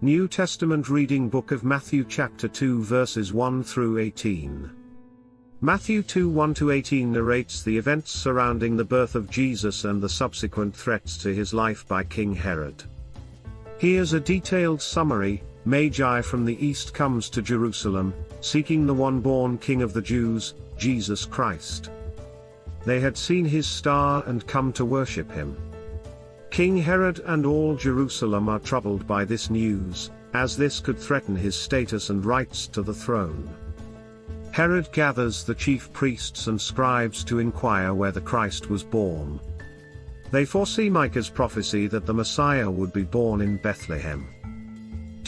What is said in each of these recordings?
New Testament reading Book of Matthew chapter 2 verses 1 through 18. Matthew 2 1-18 narrates the events surrounding the birth of Jesus and the subsequent threats to his life by King Herod. Here's a detailed summary. Magi from the east comes to Jerusalem, seeking the one-born King of the Jews, Jesus Christ. They had seen his star and come to worship him. King Herod and all Jerusalem are troubled by this news, as this could threaten his status and rights to the throne. Herod gathers the chief priests and scribes to inquire where the Christ was born. They foresee Micah's prophecy that the Messiah would be born in Bethlehem.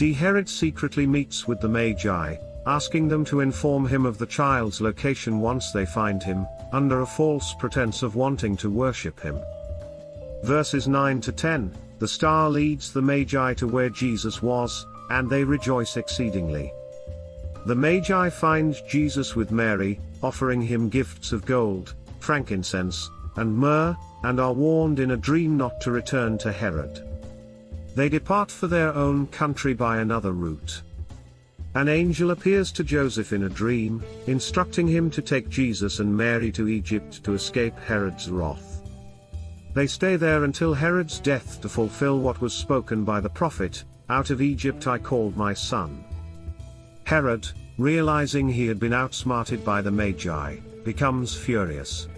Herod secretly meets with the Magi, asking them to inform him of the child's location once they find him, under a false pretense of wanting to worship him. Verses 9-10, the star leads the Magi to where Jesus was, and they rejoice exceedingly. The Magi find Jesus with Mary, offering him gifts of gold, frankincense, and myrrh, and are warned in a dream not to return to Herod. They depart for their own country by another route. An angel appears to Joseph in a dream, instructing him to take Jesus and Mary to Egypt to escape Herod's wrath. They stay there until Herod's death to fulfill what was spoken by the prophet, "Out of Egypt I called my son." Herod, realizing he had been outsmarted by the Magi, becomes furious.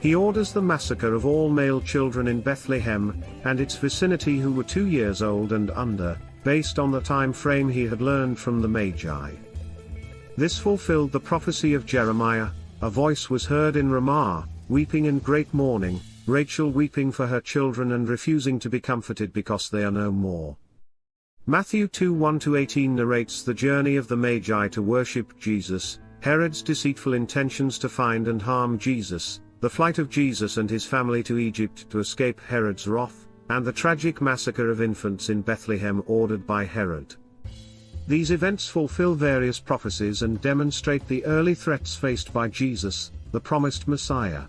He orders the massacre of all male children in Bethlehem and its vicinity who were 2 years old and under, based on the time frame he had learned from the Magi. This fulfilled the prophecy of Jeremiah. A voice was heard in Ramah, weeping in great mourning, Rachel weeping for her children and refusing to be comforted because they are no more. Matthew 2 1-18 narrates the journey of the Magi to worship Jesus, Herod's deceitful intentions to find and harm Jesus, the flight of Jesus and his family to Egypt to escape Herod's wrath, and the tragic massacre of infants in Bethlehem ordered by Herod. These events fulfill various prophecies and demonstrate the early threats faced by Jesus, the promised Messiah.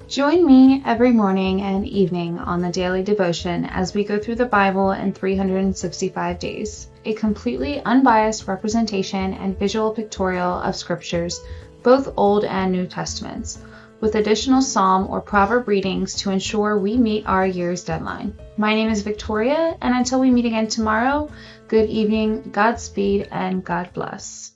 Join me every morning and evening on the daily devotion as we go through the Bible in 365 days, a completely unbiased representation and visual pictorial of scriptures, both Old and New Testaments, with additional psalm or proverb readings to ensure we meet our year's deadline. My name is Victoria, and until we meet again tomorrow, good evening, Godspeed, and God bless.